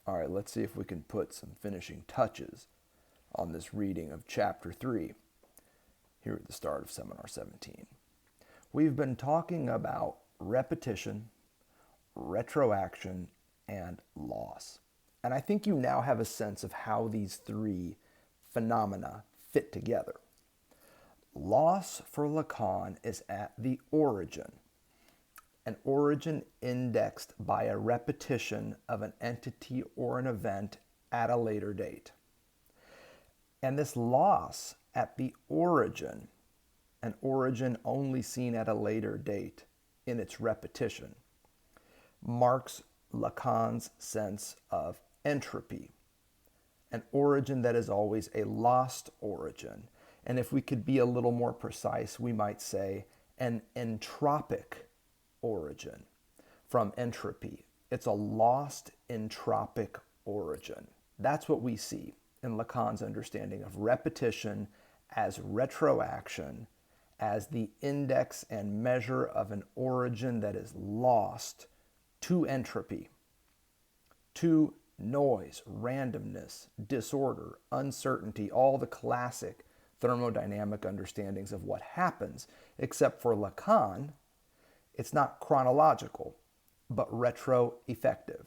All right, let's see if we can put some finishing touches on this reading of Chapter 3 here at the start of Seminar 17. We've been talking about repetition, retroaction, and loss. And I think you now have a sense of how these three phenomena fit together. Loss for Lacan is at the origin, an origin indexed by a repetition of an entity or an event at a later date. And this loss at the origin, an origin only seen at a later date in its repetition, marks Lacan's sense of entropy, an origin that is always a lost origin. And if we could be a little more precise, we might say an entropic origin from entropy. It's a lost entropic origin. That's what we see in Lacan's understanding of repetition as retroaction, as the index and measure of an origin that is lost to entropy, to noise, randomness, disorder, uncertainty, all the classic thermodynamic understandings of what happens, except for Lacan, it's not chronological, but retroeffective.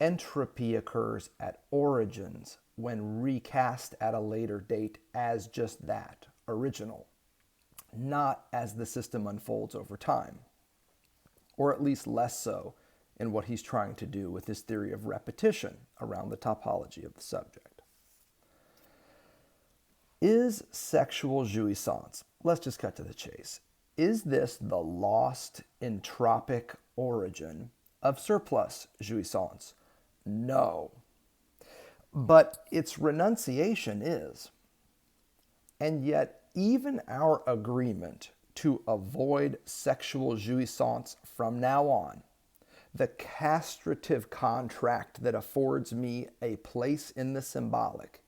Entropy occurs at origins when recast at a later date as just that, original, not as the system unfolds over time, or at least less so in what he's trying to do with his theory of repetition around the topology of the subject. Is sexual jouissance, let's just cut to the chase, is this the lost entropic origin of surplus jouissance? No. But its renunciation is. And yet, even our agreement to avoid sexual jouissance from now on, the castrative contract that affords me a place in the symbolic,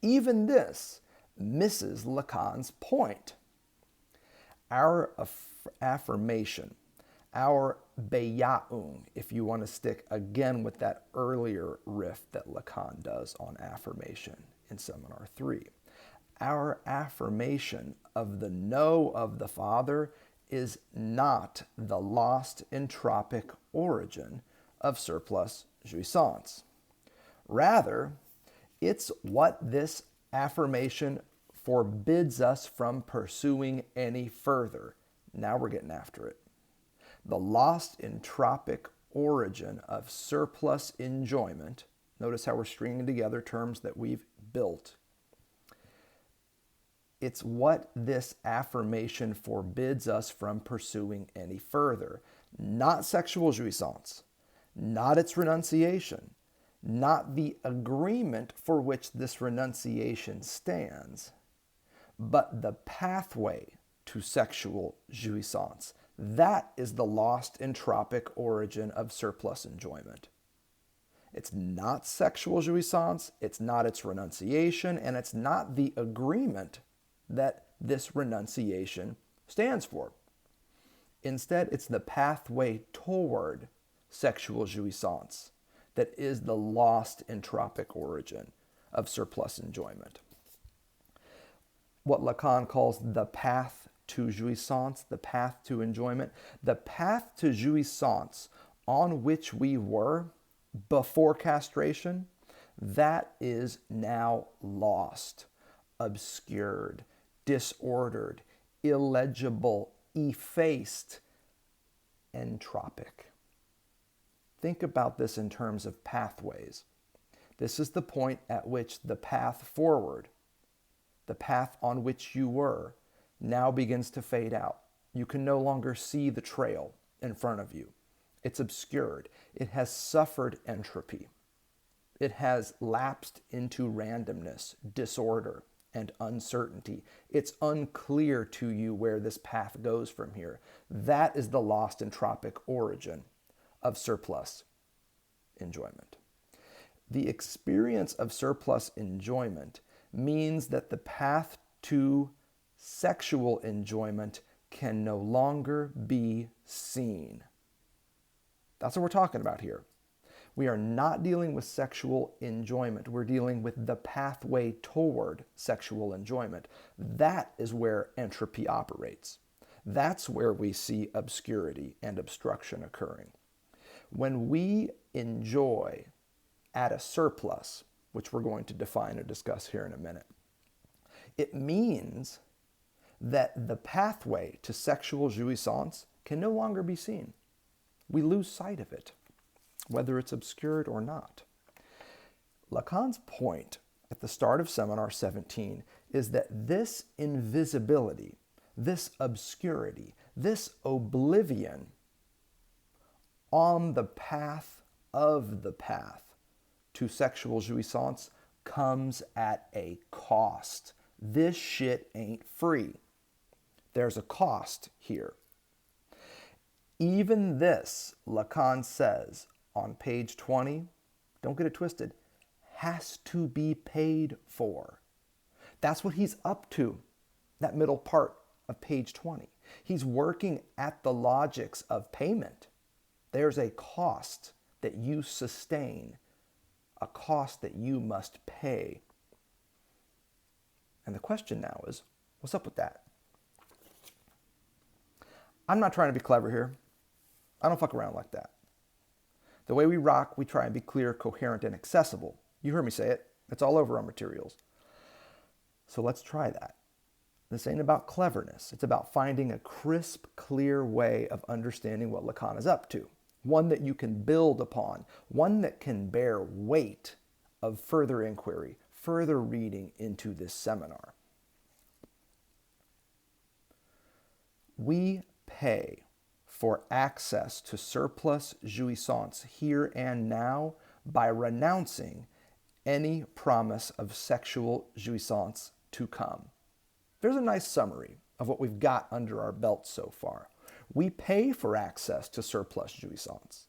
even this misses Lacan's point. Our affirmation, our Bejahung, if you want to stick again with that earlier riff that Lacan does on affirmation in Seminar 3, our affirmation of the no of the Father is not the lost entropic origin of surplus jouissance. Rather, it's what this affirmation forbids us from pursuing any further. Now we're getting after it. The lost entropic origin of surplus enjoyment, notice how we're stringing together terms that we've built. It's what this affirmation forbids us from pursuing any further. Not sexual jouissance, not its renunciation, not the agreement for which this renunciation stands, but the pathway to sexual jouissance. That is the lost entropic origin of surplus enjoyment. It's not sexual jouissance, it's not its renunciation, and it's not the agreement that this renunciation stands for. Instead, it's the pathway toward sexual jouissance that is the lost entropic origin of surplus enjoyment. What Lacan calls the path to jouissance, the path to enjoyment, the path to jouissance on which we were before castration, that is now lost, obscured, disordered, illegible, effaced, entropic. Think about this in terms of pathways. This is the point at which the path forward, the path on which you were, now begins to fade out. You can no longer see the trail in front of you. It's obscured. It has suffered entropy. It has lapsed into randomness, disorder, and uncertainty. It's unclear to you where this path goes from here. That is the lost entropic origin of surplus enjoyment. The experience of surplus enjoyment means that the path to sexual enjoyment can no longer be seen. That's what we're talking about here. We are not dealing with sexual enjoyment. We're dealing with the pathway toward sexual enjoyment. That is where entropy operates. That's where we see obscurity and obstruction occurring. When we enjoy at a surplus, which we're going to define or discuss here in a minute, it means that the pathway to sexual jouissance can no longer be seen. We lose sight of it, whether it's obscured or not. Lacan's point at the start of Seminar 17 is that this invisibility, this obscurity, this oblivion on the path of the path to sexual jouissance comes at a cost. This shit ain't free. There's a cost here. Even this, Lacan says on page 20, don't get it twisted, has to be paid for. That's what he's up to, that middle part of page 20. He's working at the logics of payment. There's a cost that you sustain, a cost that you must pay. And the question now is, what's up with that? I'm not trying to be clever here. I don't fuck around like that. The way we rock, we try and be clear, coherent, and accessible. You heard me say it. It's all over our materials. So let's try that. This ain't about cleverness. It's about finding a crisp, clear way of understanding what Lacan is up to. One that you can build upon. One that can bear weight of further inquiry, further reading into this seminar. We pay for access to surplus jouissance here and now by renouncing any promise of sexual jouissance to come. There's a nice summary of what we've got under our belt so far. We pay for access to surplus jouissance.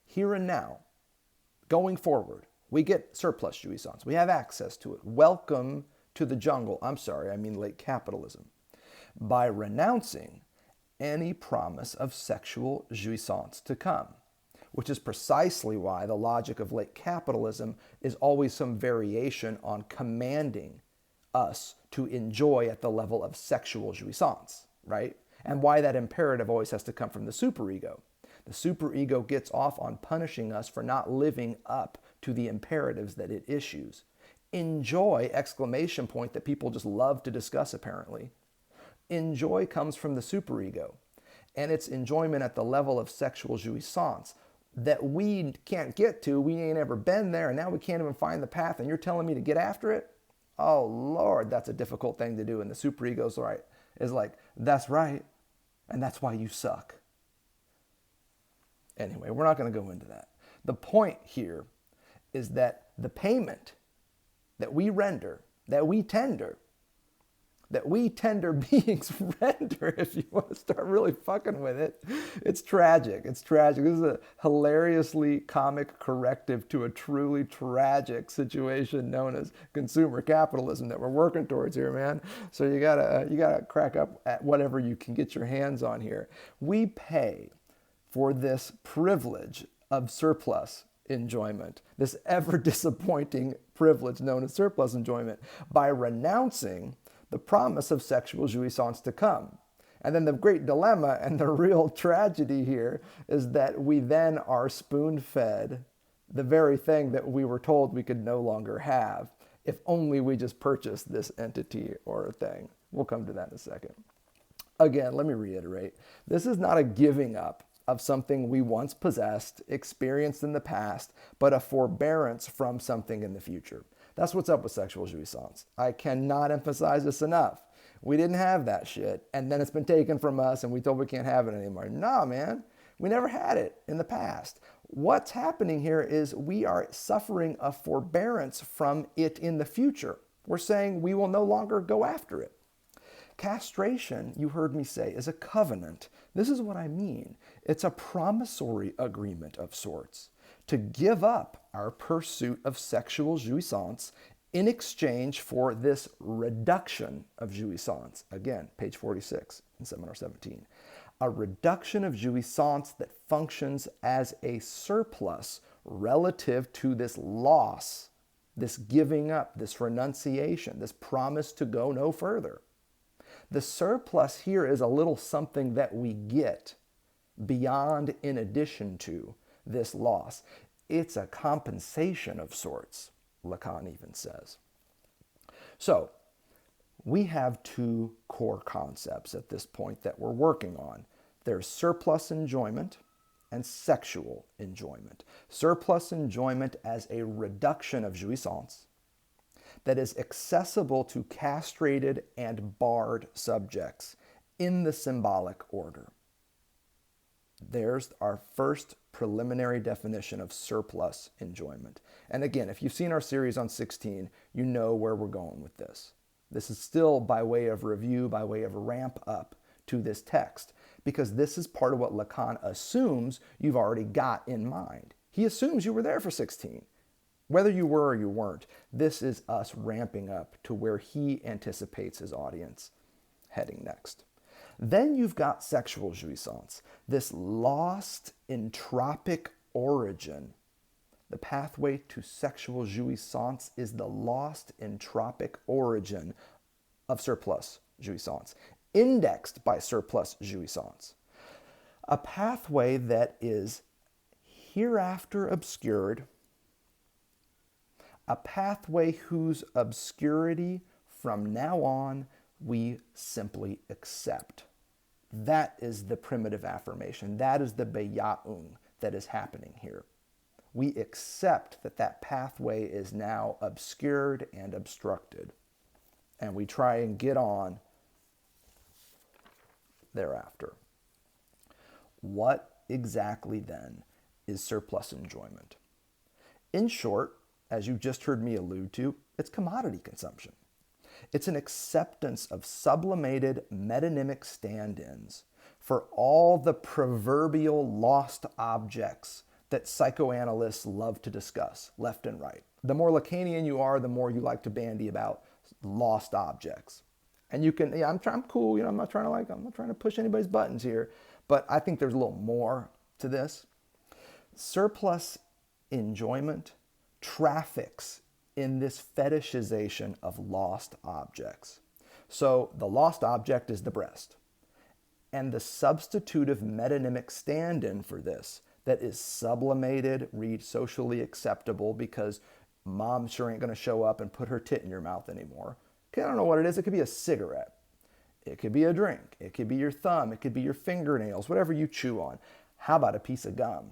Here and now, going forward, we get surplus jouissance. We have access to it. Welcome to the jungle. I'm sorry, I mean late capitalism. By renouncing any promise of sexual jouissance to come, which is precisely why the logic of late capitalism is always some variation on commanding us to enjoy at the level of sexual jouissance, right? And why that imperative always has to come from the superego. The superego gets off on punishing us for not living up to the imperatives that it issues. Enjoy, exclamation point, that people just love to discuss apparently. Enjoy comes from the superego, and it's enjoyment at the level of sexual jouissance that we can't get to. We ain't ever been there, and now we can't even find the path, and you're telling me to get after it? Oh, Lord, that's a difficult thing to do, and the superego's right. Is like, that's right, and that's why you suck. Anyway, we're not going to go into that. The point here is that the payment that we render, that we tender beings render, if you want to start really fucking with it. It's tragic. It's tragic. This is a hilariously comic corrective to a truly tragic situation known as consumer capitalism that we're working towards here, man. So you gotta crack up at whatever you can get your hands on here. We pay for this privilege of surplus enjoyment, this ever disappointing privilege known as surplus enjoyment, by renouncing the promise of sexual jouissance to come. And then the great dilemma and the real tragedy here is that we then are spoon-fed the very thing that we were told we could no longer have if only we just purchased this entity or a thing. We'll come to that in a second. Again, let me reiterate, this is not a giving up of something we once possessed, experienced in the past, but a forbearance from something in the future. That's what's up with sexual jouissance. I cannot emphasize this enough. We didn't have that shit, and then it's been taken from us, and we told we can't have it anymore. Nah, man, we never had it in the past. What's happening here is we are suffering a forbearance from it in the future. We're saying we will no longer go after it. Castration, you heard me say, is a covenant. This is what I mean. It's a promissory agreement of sorts to give up our pursuit of sexual jouissance in exchange for this reduction of jouissance. Again, page 46 in Seminar 17. A reduction of jouissance that functions as a surplus relative to this loss, this giving up, this renunciation, this promise to go no further. The surplus here is a little something that we get beyond, in addition to, this loss. It's a compensation of sorts, Lacan even says. So, we have two core concepts at this point that we're working on. There's surplus enjoyment and sexual enjoyment. Surplus enjoyment as a reduction of jouissance that is accessible to castrated and barred subjects in the symbolic order. There's our first preliminary definition of surplus enjoyment. And again, if you've seen our series on 16, you know where we're going with this. This is still by way of review, by way of ramp up to this text, because this is part of what Lacan assumes you've already got in mind. He assumes you were there for 16. Whether you were or you weren't, this is us ramping up to where he anticipates his audience heading next. Then you've got sexual jouissance, this lost entropic origin. The pathway to sexual jouissance is the lost entropic origin of surplus jouissance, indexed by surplus jouissance. A pathway that is hereafter obscured, a pathway whose obscurity from now on we simply accept. That is the primitive affirmation. That is the Bejahung that is happening here. We accept that that pathway is now obscured and obstructed, and we try and get on thereafter. What exactly then is surplus enjoyment? In short, as you just heard me allude to, it's commodity consumption. It's an acceptance of sublimated metonymic stand-ins for all the proverbial lost objects that psychoanalysts love to discuss left and right. The more Lacanian you are, the more you like to bandy about lost objects. And you can, I'm cool, I'm not trying to push anybody's buttons here, but I think there's a little more to this. Surplus enjoyment traffics in this fetishization of lost objects. So the lost object is the breast. And the substitutive metonymic stand-in for this that is sublimated, read socially acceptable because mom sure ain't going to show up and put her tit in your mouth anymore. Okay, I don't know what it is. It could be a cigarette. It could be a drink. It could be your thumb. It could be your fingernails, whatever you chew on. How about a piece of gum?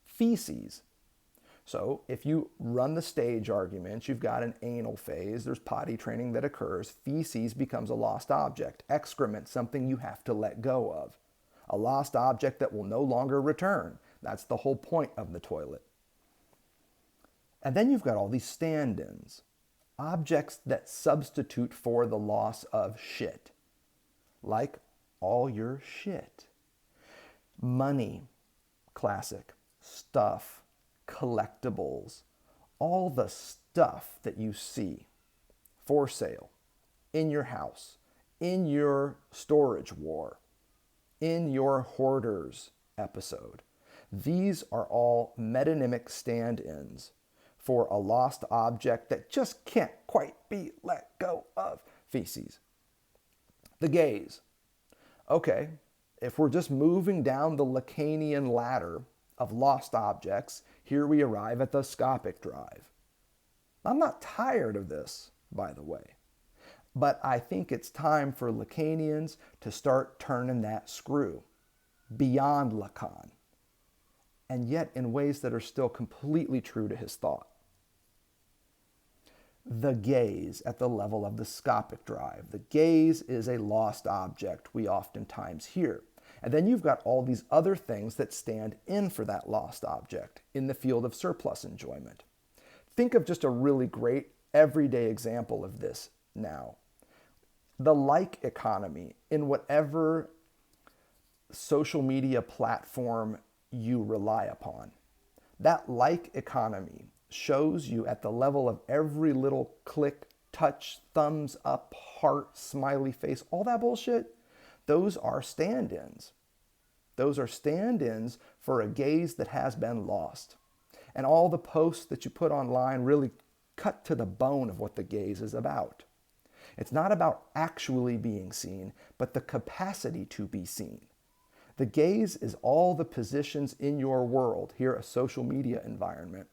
Feces. So if you run the stage argument, you've got an anal phase, there's potty training that occurs, feces becomes a lost object, excrement, something you have to let go of, a lost object that will no longer return. That's the whole point of the toilet. And then you've got all these stand-ins, objects that substitute for the loss of shit, like all your shit. Money, classic, stuff, collectibles, all the stuff that you see for sale in your house, in your storage war, in your hoarders episode. These are all metonymic stand-ins for a lost object that just can't quite be let go of. Feces. The gaze. Okay, if we're just moving down the Lacanian ladder of lost objects, here we arrive at the scopic drive. I'm not tired of this, by the way, but I think it's time for Lacanians to start turning that screw beyond Lacan, and yet in ways that are still completely true to his thought. The gaze at the level of the scopic drive. The gaze is a lost object we oftentimes hear. And then you've got all these other things that stand in for that lost object in the field of surplus enjoyment. Think of just a really great everyday example of this now. The like economy in whatever social media platform you rely upon. That like economy shows you at the level of every little click, touch, thumbs up, heart, smiley face, all that bullshit. Those are stand-ins. Those are stand-ins for a gaze that has been lost. And all the posts that you put online really cut to the bone of what the gaze is about. It's not about actually being seen, but the capacity to be seen. The gaze is all the positions in your world, here a social media environment,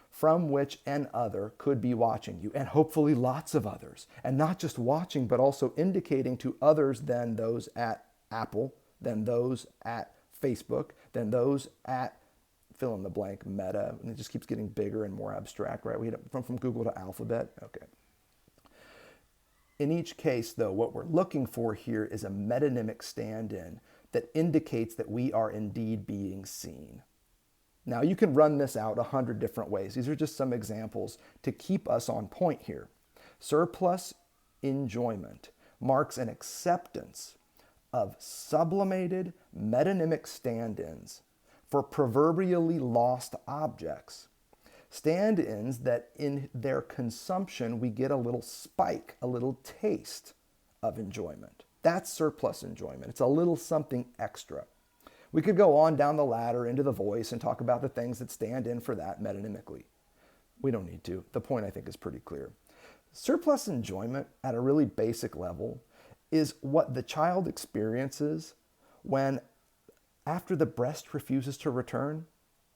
from which an other could be watching you, and hopefully lots of others. And not just watching, but also indicating to others than those at Apple, than those at Facebook, than those at fill in the blank, Meta, and it just keeps getting bigger and more abstract, right? We had from Google to Alphabet, okay. In each case, though, what we're looking for here is a metonymic stand-in that indicates that we are indeed being seen. Now, you can run this out 100 different ways. These are just some examples to keep us on point here. Surplus enjoyment marks an acceptance of sublimated metonymic stand-ins for proverbially lost objects. Stand-ins that in their consumption we get a little spike, a little taste of enjoyment. That's surplus enjoyment. It's a little something extra. We could go on down the ladder into the voice and talk about the things that stand in for that metonymically. We don't need to. The point, I think, is pretty clear. Surplus enjoyment at a really basic level is what the child experiences when, after the breast refuses to return,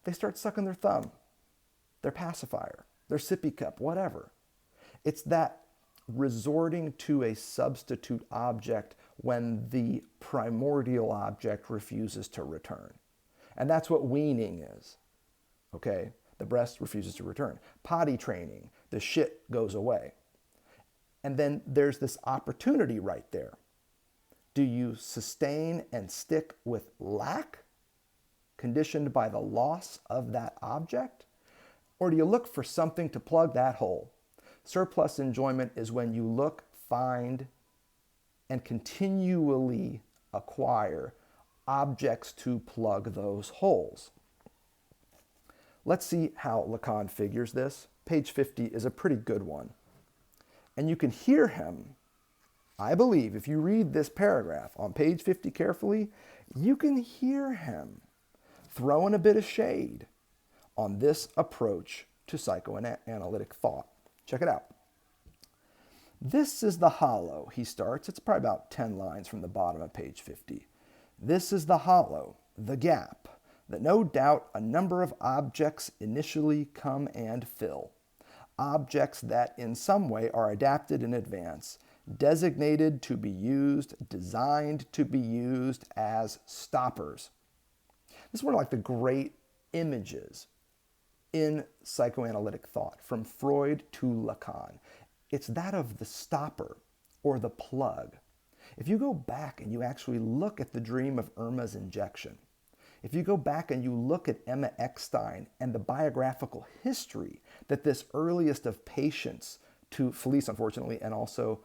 they start sucking their thumb, their pacifier, their sippy cup, whatever. It's that resorting to a substitute object when the primordial object refuses to return. And that's what weaning is, okay? The breast refuses to return. Potty training, the shit goes away. And then there's this opportunity right there. Do you sustain and stick with lack, conditioned by the loss of that object? Or do you look for something to plug that hole? Surplus enjoyment is when you look, find, and continually acquire objects to plug those holes. Let's see how Lacan figures this. Page 50 is a pretty good one. And you can hear him, I believe, if you read this paragraph on page 50 carefully, you can hear him throwing a bit of shade on this approach to psychoanalytic thought. Check it out. This is the hollow, he starts. It's probably about 10 lines from the bottom of page 50. This is the hollow, the gap, that no doubt a number of objects initially come and fill. Objects that in some way are adapted in advance, designated to be used, designed to be used as stoppers. This is one of like the great images in psychoanalytic thought, from Freud to Lacan. It's that of the stopper or the plug. If you go back and you actually look at the dream of Irma's injection, if you go back and you look at Emma Eckstein and the biographical history that this earliest of patients to Felice, unfortunately, and also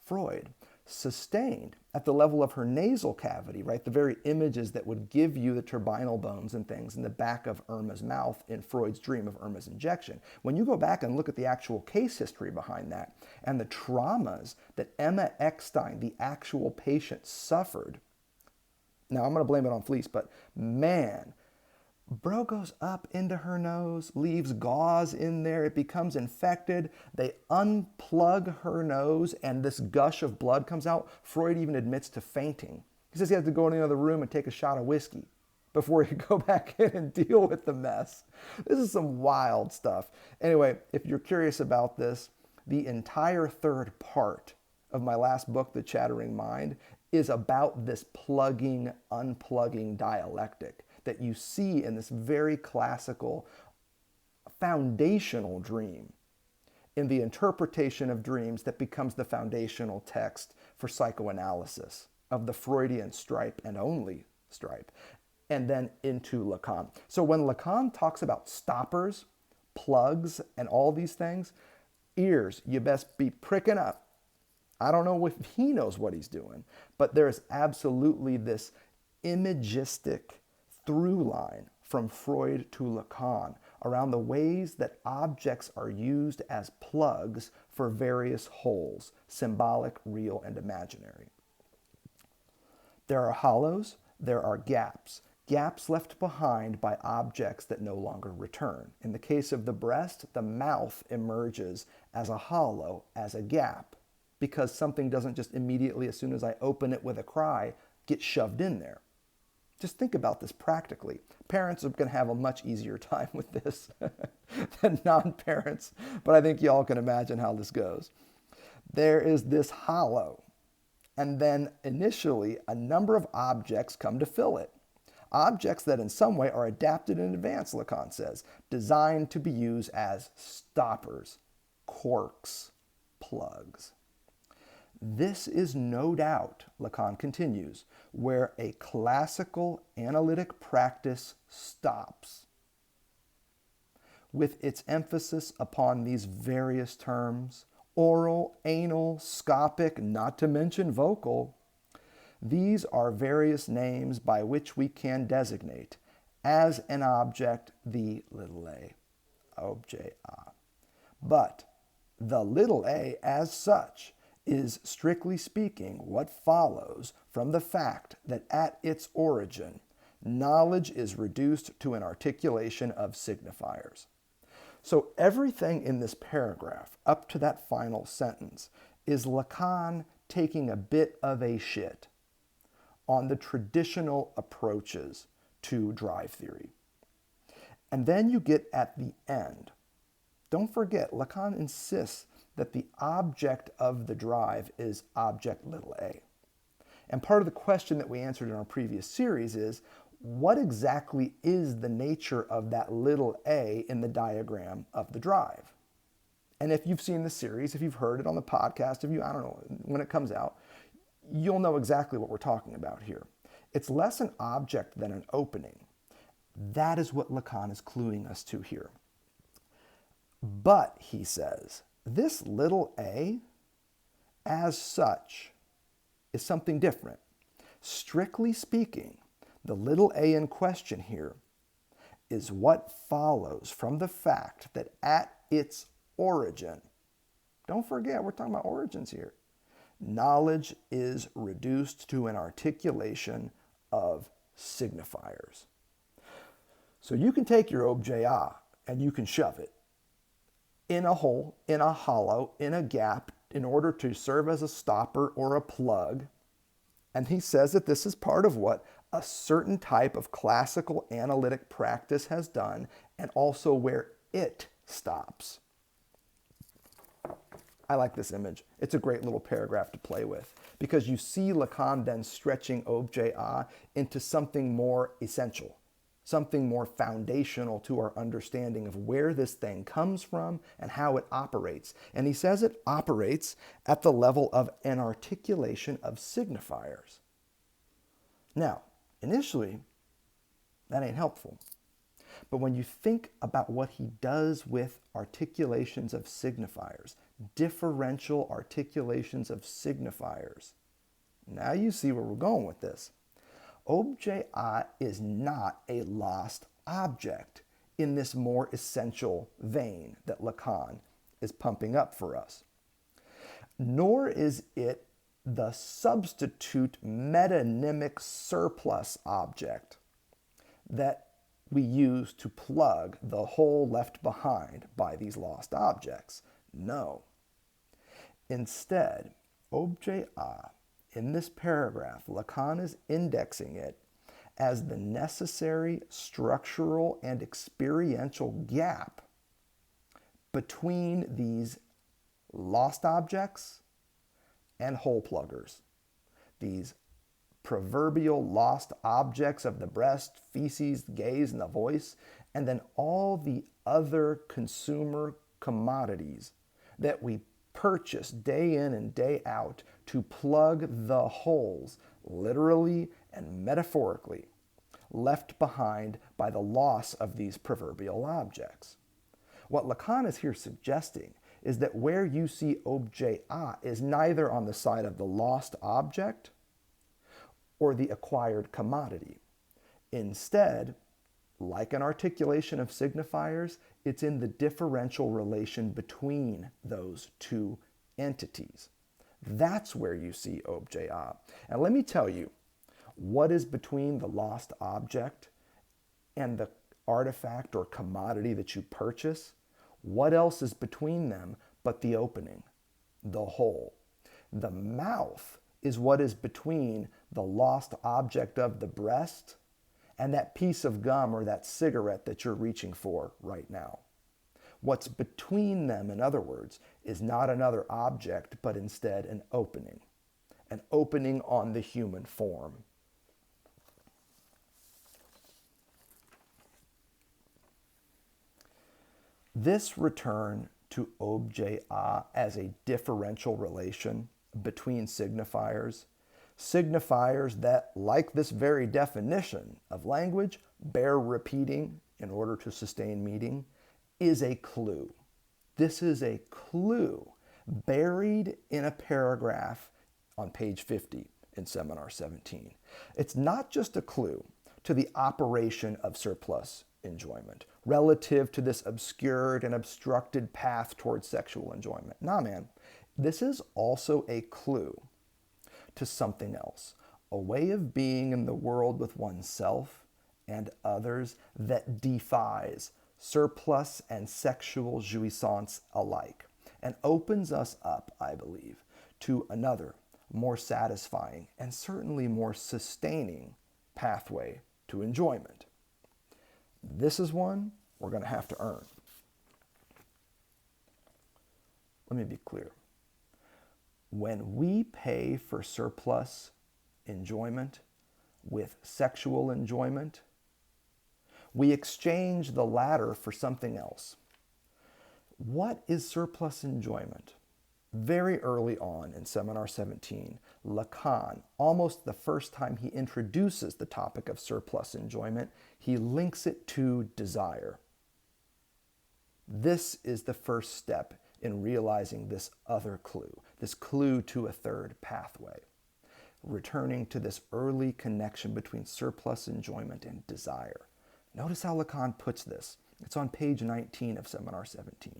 Freud, sustained at the level of her nasal cavity, right? The very images that would give you the turbinal bones and things in the back of Irma's mouth in Freud's dream of Irma's injection. When you go back and look at the actual case history behind that and the traumas that Emma Eckstein, the actual patient, suffered, now I'm going to blame it on Felice, but man, bro goes up into her nose, leaves gauze in there, it becomes infected, they unplug her nose, and this gush of blood comes out. Freud even admits to fainting. He says he has to go in the other room and take a shot of whiskey before he go back in and deal with the mess. This is some wild stuff. Anyway, if you're curious about this, the entire third part of my last book, The Chattering Mind, is about this plugging, unplugging dialectic that you see in this very classical, foundational dream, in the interpretation of dreams that becomes the foundational text for psychoanalysis of the Freudian stripe and only stripe, and then into Lacan. So when Lacan talks about stoppers, plugs, and all these things, ears, you best be pricking up. I don't know if he knows what he's doing, but there's absolutely this imagistic through line from Freud to Lacan around the ways that objects are used as plugs for various holes, symbolic, real, and imaginary. There are hollows, there are gaps. gaps left behind by objects that no longer return. In the case of the breast, the mouth emerges as a hollow, as a gap, because something doesn't just immediately, as soon as I open it with a cry, get shoved in there. Just think about this practically. Parents are going to have a much easier time with this than non-parents, but I think y'all can imagine how this goes. There is this hollow, and then initially a number of objects come to fill it. Objects that in some way are adapted in advance, Lacan says, designed to be used as stoppers, corks, plugs. This is no doubt, Lacan continues, where a classical analytic practice stops. With its emphasis upon these various terms, oral, anal, scopic, not to mention vocal, these are various names by which we can designate as an object the little a, objet a. But the little a as such is, strictly speaking, what follows from the fact that at its origin, knowledge is reduced to an articulation of signifiers. So everything in this paragraph, up to that final sentence, is Lacan taking a bit of a shit on the traditional approaches to drive theory. And then you get at the end. Don't forget, Lacan insists that the object of the drive is object little a. And part of the question that we answered in our previous series is, what exactly is the nature of that little a in the diagram of the drive? And if you've seen the series, if you've heard it on the podcast, if you, I don't know, when it comes out, you'll know exactly what we're talking about here. It's less an object than an opening. That is what Lacan is cluing us to here. But, he says, this little a, as such, is something different. Strictly speaking, the little a in question here is what follows from the fact that at its origin, don't forget, we're talking about origins here, knowledge is reduced to an articulation of signifiers. So you can take your objet a and you can shove it in a hole, in a hollow, in a gap, in order to serve as a stopper or a plug. And he says that this is part of what a certain type of classical analytic practice has done, and also where it stops. I like this image. It's a great little paragraph to play with, because you see Lacan then stretching objet a into something more essential, something more foundational to our understanding of where this thing comes from and how it operates. And he says it operates at the level of an articulation of signifiers. Now, initially, that ain't helpful. But when you think about what he does with articulations of signifiers, differential articulations of signifiers, now you see where we're going with this. Objet a is not a lost object in this more essential vein that Lacan is pumping up for us. Nor is it the substitute metonymic surplus object that we use to plug the hole left behind by these lost objects. No. Instead, objet a, in this paragraph, Lacan is indexing it as the necessary structural and experiential gap between these lost objects and hole pluggers, these proverbial lost objects of the breast, feces, gaze, and the voice, and then all the other consumer commodities that we purchase day in and day out to plug the holes, literally and metaphorically, left behind by the loss of these proverbial objects. What Lacan is here suggesting is that where you see objet a is neither on the side of the lost object or the acquired commodity. Instead, like an articulation of signifiers, it's in the differential relation between those two entities. That's where you see objet a. And let me tell you, what is between the lost object and the artifact or commodity that you purchase? What else is between them but the opening, the hole? The mouth is what is between the lost object of the breast and that piece of gum or that cigarette that you're reaching for right now. What's between them, in other words, is not another object, but instead an opening on the human form. This return to objet a as a differential relation between signifiers that, like this very definition of language, bear repeating in order to sustain meaning, is a clue. This is a clue buried in a paragraph on page 50 in Seminar 17. It's not just a clue to the operation of surplus enjoyment relative to this obscured and obstructed path towards sexual enjoyment. Nah, man. This is also a clue to something else, a way of being in the world with oneself and others that defies surplus and sexual jouissance alike, and opens us up, I believe, to another, more satisfying and certainly more sustaining pathway to enjoyment. This is one we're going to have to earn. Let me be clear. When we pay for surplus enjoyment with sexual enjoyment, we exchange the latter for something else. What is surplus enjoyment? Very early on in Seminar 17, Lacan, almost the first time he introduces the topic of surplus enjoyment, he links it to desire. This is the first step in realizing this other clue, this clue to a third pathway, returning to this early connection between surplus enjoyment and desire. Notice how Lacan puts this. It's on page 19 of Seminar 17.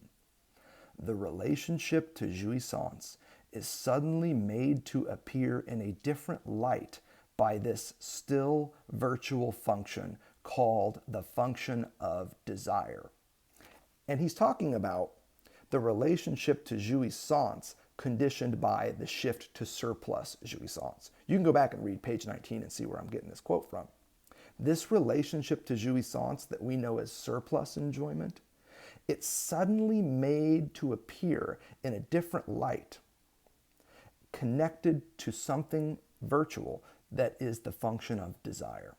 The relationship to jouissance is suddenly made to appear in a different light by this still virtual function called the function of desire. And he's talking about the relationship to jouissance conditioned by the shift to surplus jouissance. You can go back and read page 19 and see where I'm getting this quote from. This relationship to jouissance that we know as surplus enjoyment, it's suddenly made to appear in a different light, connected to something virtual that is the function of desire.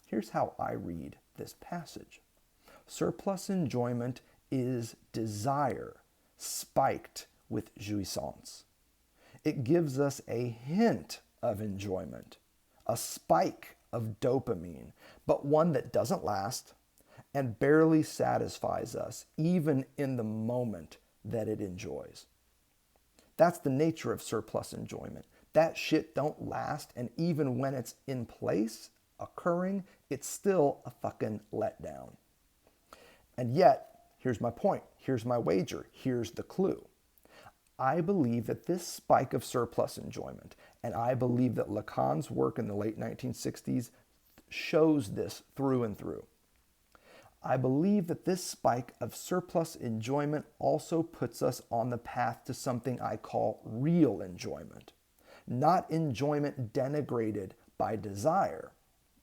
Here's how I read this passage. Surplus enjoyment is desire spiked with jouissance. It gives us a hint of enjoyment, a spike of dopamine, but one that doesn't last and barely satisfies us even in the moment that it enjoys. That's the nature of surplus enjoyment. That shit don't last, and even when it's in place, occurring, it's still a fucking letdown. And yet, here's my point, here's my wager, here's the clue. I believe that this spike of surplus enjoyment, and I believe that Lacan's work in the late 1960s shows this through and through. I believe that this spike of surplus enjoyment also puts us on the path to something I call real enjoyment. Not enjoyment denigrated by desire,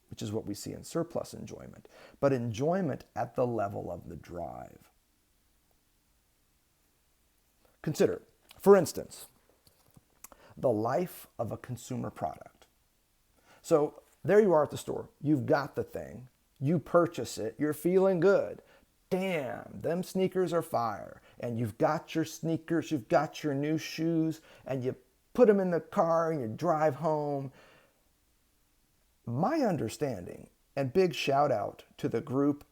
which is what we see in surplus enjoyment, but enjoyment at the level of the drive. Consider, for instance, the life of a consumer product. So there you are at the store. You've got the thing. You purchase it. You're feeling good. Damn, them sneakers are fire. And you've got your sneakers. You've got your new shoes. And you put them in the car and you drive home. My understanding, and big shout out to the group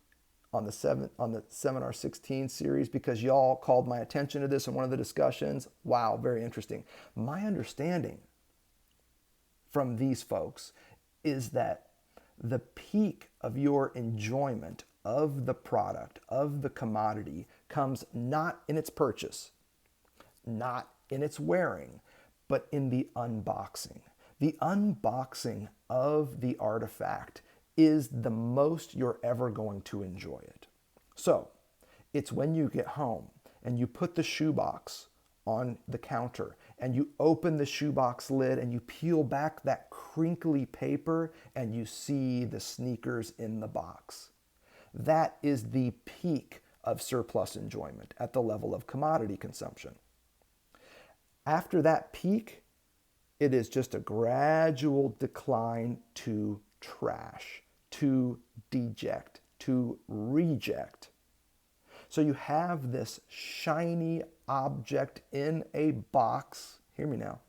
on the Seminar 16 series, because y'all called my attention to this in one of the discussions. Wow, very interesting. My understanding from these folks is that the peak of your enjoyment of the product, of the commodity, comes not in its purchase, not in its wearing, but in the unboxing. The unboxing of the artifact is the most you're ever going to enjoy it. So, it's when you get home and you put the shoebox on the counter and you open the shoebox lid and you peel back that crinkly paper and you see the sneakers in the box. That is the peak of surplus enjoyment at the level of commodity consumption. After that peak, it is just a gradual decline to trash, to deject, to reject. So you have this shiny object in a box, hear me now,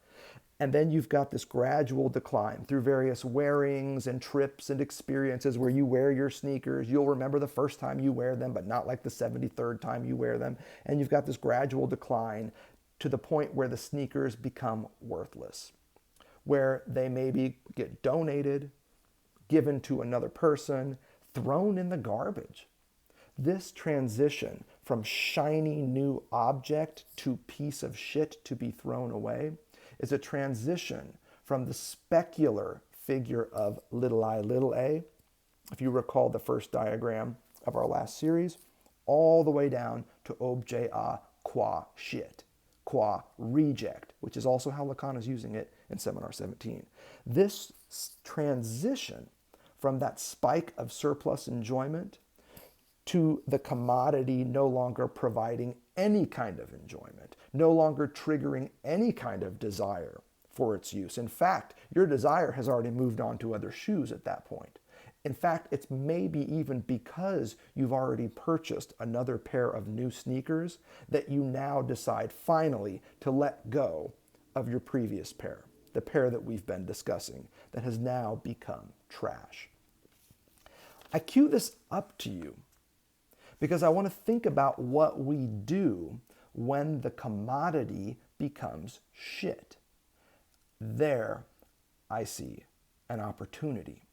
and then you've got this gradual decline through various wearings and trips and experiences where you wear your sneakers. You'll remember the first time you wear them, but not like the 73rd time you wear them. And you've got this gradual decline to the point where the sneakers become worthless, where they maybe get donated, given to another person, thrown in the garbage. This transition from shiny new object to piece of shit to be thrown away is a transition from the specular figure of little a, if you recall the first diagram of our last series, all the way down to objet a qua shit, qua reject, which is also how Lacan is using it in Seminar 17. This transition from that spike of surplus enjoyment to the commodity no longer providing any kind of enjoyment, no longer triggering any kind of desire for its use. In fact, your desire has already moved on to other shoes at that point. In fact, it's maybe even because you've already purchased another pair of new sneakers that you now decide finally to let go of your previous pair, the pair that we've been discussing, that has now become trash. I cue this up to you because I want to think about what we do when the commodity becomes shit. There, I see an opportunity,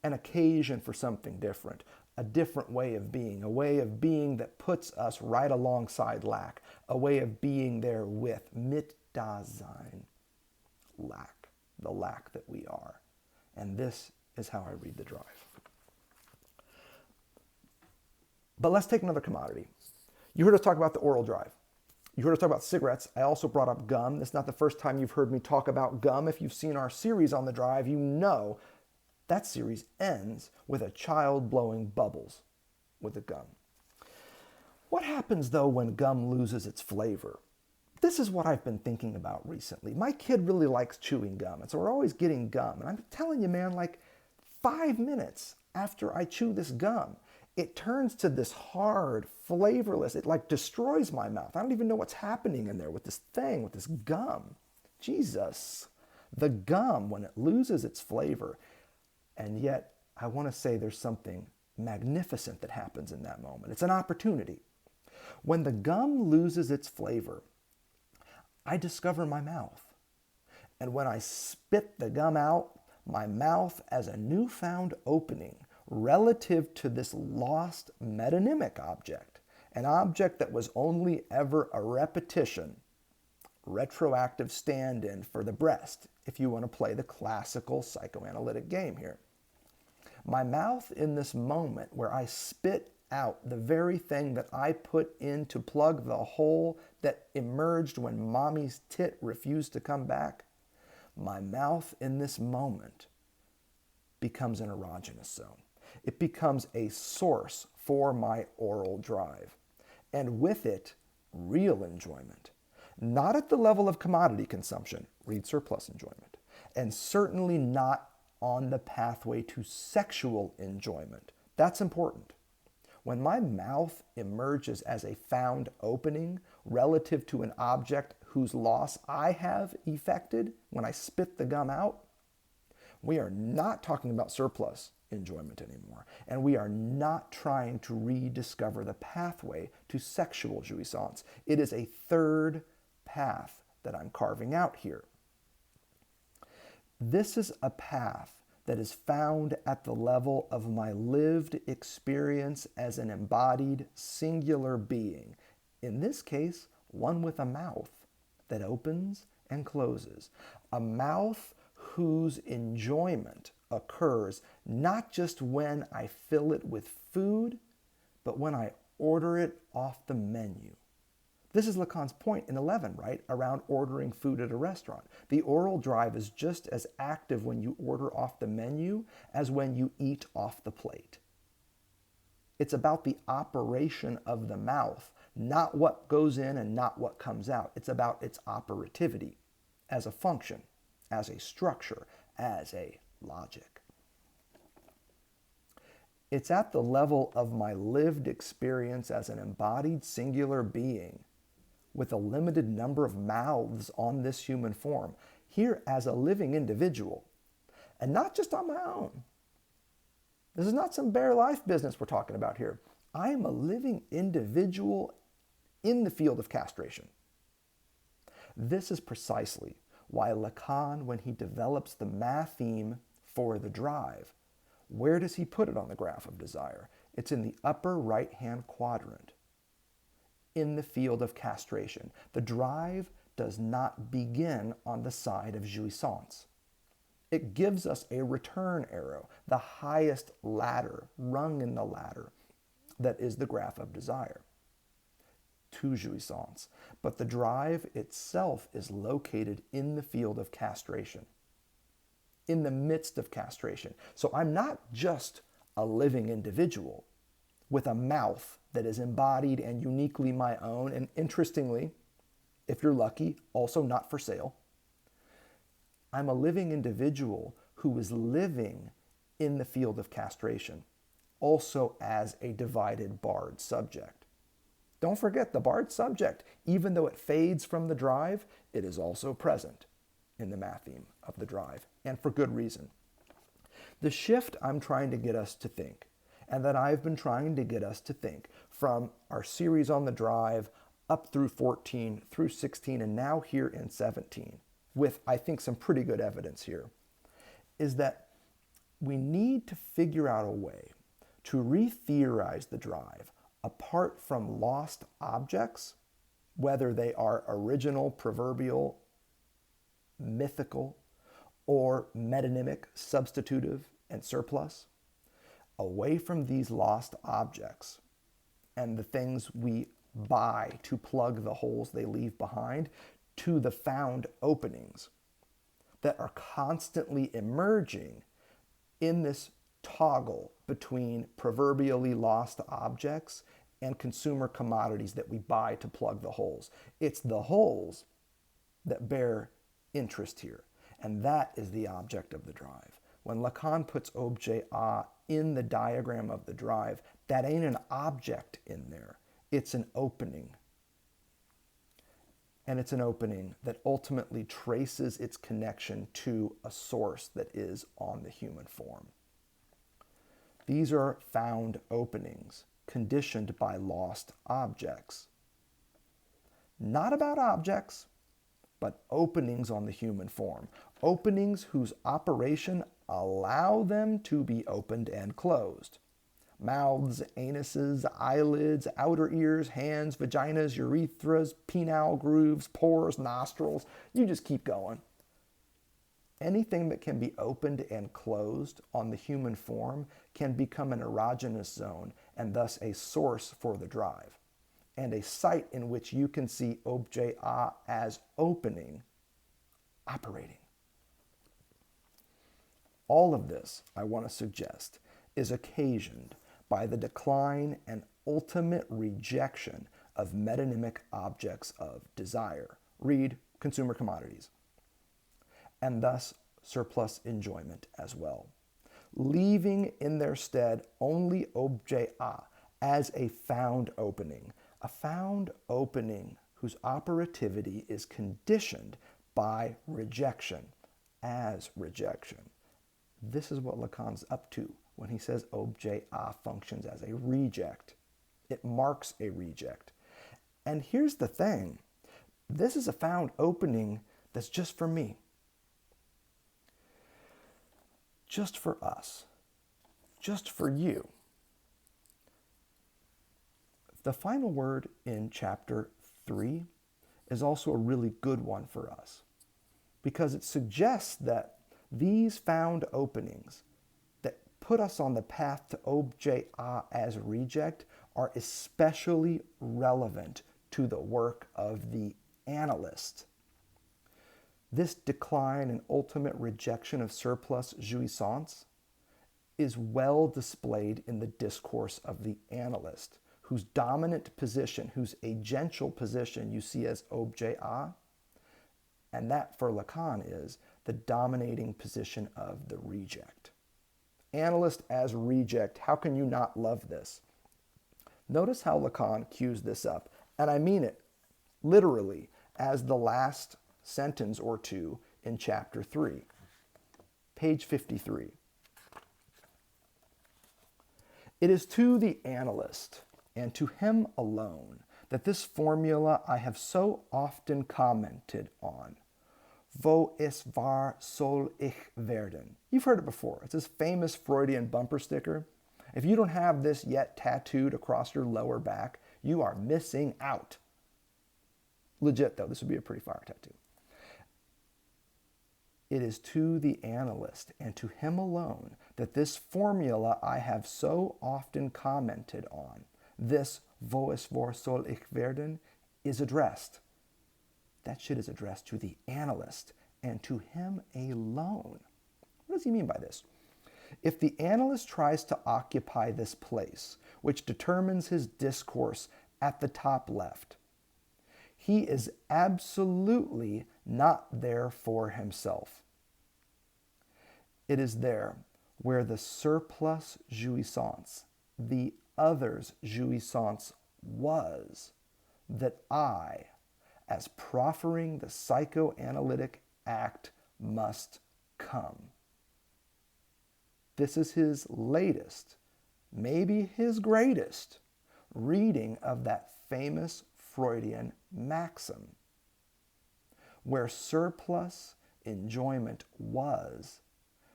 an occasion for something different, a different way of being, a way of being that puts us right alongside lack, a way of being there with Mitdasein, lack, the lack that we are. And this is how I read the drive. But let's take another commodity. You heard us talk about the oral drive. You heard us talk about cigarettes. I also brought up gum. It's not the first time you've heard me talk about gum. If you've seen our series on the drive, you know that series ends with a child blowing bubbles with a gum. What happens, though, when gum loses its flavor? This is what I've been thinking about recently. My kid really likes chewing gum, and so we're always getting gum. And I'm telling you, man, like 5 minutes after I chew this gum, it turns to this hard, flavorless, it like destroys my mouth. I don't even know what's happening in there with this thing, with this gum. Jesus. The gum, when it loses its flavor, and yet I want to say there's something magnificent that happens in that moment. It's an opportunity. When the gum loses its flavor, I discover my mouth. And when I spit the gum out, my mouth as a newfound opening relative to this lost metonymic object, an object that was only ever a repetition, retroactive stand-in for the breast, if you want to play the classical psychoanalytic game here. My mouth in this moment where I spit out the very thing that I put in to plug the hole that emerged when mommy's tit refused to come back, my mouth in this moment becomes an erogenous zone. It becomes a source for my oral drive. And with it, real enjoyment. Not at the level of commodity consumption, read surplus enjoyment, and certainly not on the pathway to sexual enjoyment. That's important. When my mouth emerges as a found opening relative to an object whose loss I have effected when I spit the gum out, we are not talking about surplus enjoyment anymore. And we are not trying to rediscover the pathway to sexual jouissance. It is a third path that I'm carving out here. This is a path that is found at the level of my lived experience as an embodied singular being. In this case, one with a mouth that opens and closes. A mouth whose enjoyment occurs not just when I fill it with food, but when I order it off the menu. This is Lacan's point in 11, right? Around ordering food at a restaurant. The oral drive is just as active when you order off the menu as when you eat off the plate. It's about the operation of the mouth, not what goes in and not what comes out. It's about its operativity as a function, as a structure, as a logic. It's at the level of my lived experience as an embodied singular being with a limited number of mouths on this human form, here as a living individual, and not just on my own. This is not some bare life business we're talking about here. I am a living individual in the field of castration. This is precisely why Lacan, when he develops the matheme for the drive, where does he put it on the graph of desire? It's in the upper right-hand quadrant, in the field of castration. The drive does not begin on the side of jouissance. It gives us a return arrow, the highest ladder, rung in the ladder, that is the graph of desire, to jouissance. But the drive itself is located in the field of castration, in the midst of castration. So I'm not just a living individual with a mouth that is embodied and uniquely my own, and interestingly, if you're lucky, also not for sale. I'm a living individual who is living in the field of castration, also as a divided barred subject. Don't forget the barred subject, even though it fades from the drive, it is also present in the matheme of the drive, and for good reason. The shift I'm trying to get us to think, and that I've been trying to get us to think from our series on the drive up through 14, through 16, and now here in 17, with, I think, some pretty good evidence here, is that we need to figure out a way to re-theorize the drive apart from lost objects, whether they are original, proverbial, mythical, or metonymic, substitutive, and surplus, away from these lost objects and the things we buy to plug the holes they leave behind, to the found openings that are constantly emerging in this toggle between proverbially lost objects and consumer commodities that we buy to plug the holes. It's the holes that bear interest here, and that is the object of the drive. When Lacan puts objet A in the diagram of the drive, that ain't an object in there. It's an opening. And it's an opening that ultimately traces its connection to a source that is on the human form. These are found openings, conditioned by lost objects. Not about objects, but openings on the human form. Openings whose operation allow them to be opened and closed. Mouths, anuses, eyelids, outer ears, hands, vaginas, urethras, penile grooves, pores, nostrils. You just keep going. Anything that can be opened and closed on the human form can become an erogenous zone and thus a source for the drive, and a site in which you can see objet A as opening, operating. All of this, I want to suggest, is occasioned by the decline and ultimate rejection of metonymic objects of desire, read consumer commodities, and thus surplus enjoyment as well, leaving in their stead only objet A as a found opening whose operativity is conditioned by rejection as rejection. This is what Lacan's up to when he says objet A functions as a reject. It marks a reject. And here's the thing. This is a found opening that's just for me. Just for us. Just for you. The final word in chapter 3 is also a really good one for us, because it suggests that These found openings that put us on the path to objet A as reject are especially relevant to the work of the analyst. This decline and ultimate rejection of surplus jouissance is well displayed in the discourse of the analyst, whose dominant position, whose agential position you see as objet A, and that for Lacan is the dominating position of the reject. Analyst as reject, how can you not love this? Notice how Lacan cues this up, and I mean it literally as the last sentence or two in chapter 3, page 53. It is to the analyst, and to him alone, that this formula I have so often commented on, wo es war, soll ich werden. You've heard it before. It's this famous Freudian bumper sticker. If you don't have this yet tattooed across your lower back, you are missing out. Legit, though, this would be a pretty fire tattoo. It is to the analyst and to him alone that this formula I have so often commented on, this wo es war, soll ich werden, is addressed. That shit is addressed to the analyst and to him alone. What does he mean by this? If the analyst tries to occupy this place, which determines his discourse at the top left, he is absolutely not there for himself. It is there where the surplus jouissance, the other's jouissance, was, that I, as proffering the psychoanalytic act, must come. This is his latest, maybe his greatest, reading of that famous Freudian maxim, where surplus enjoyment was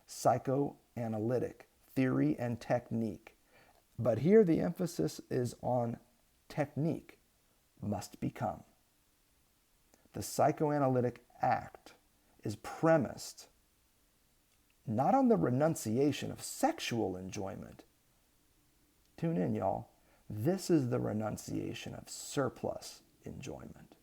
psychoanalytic theory and technique. But here the emphasis is on technique, must become. The psychoanalytic act is premised not on the renunciation of sexual enjoyment. Tune in, y'all. This is the renunciation of surplus enjoyment.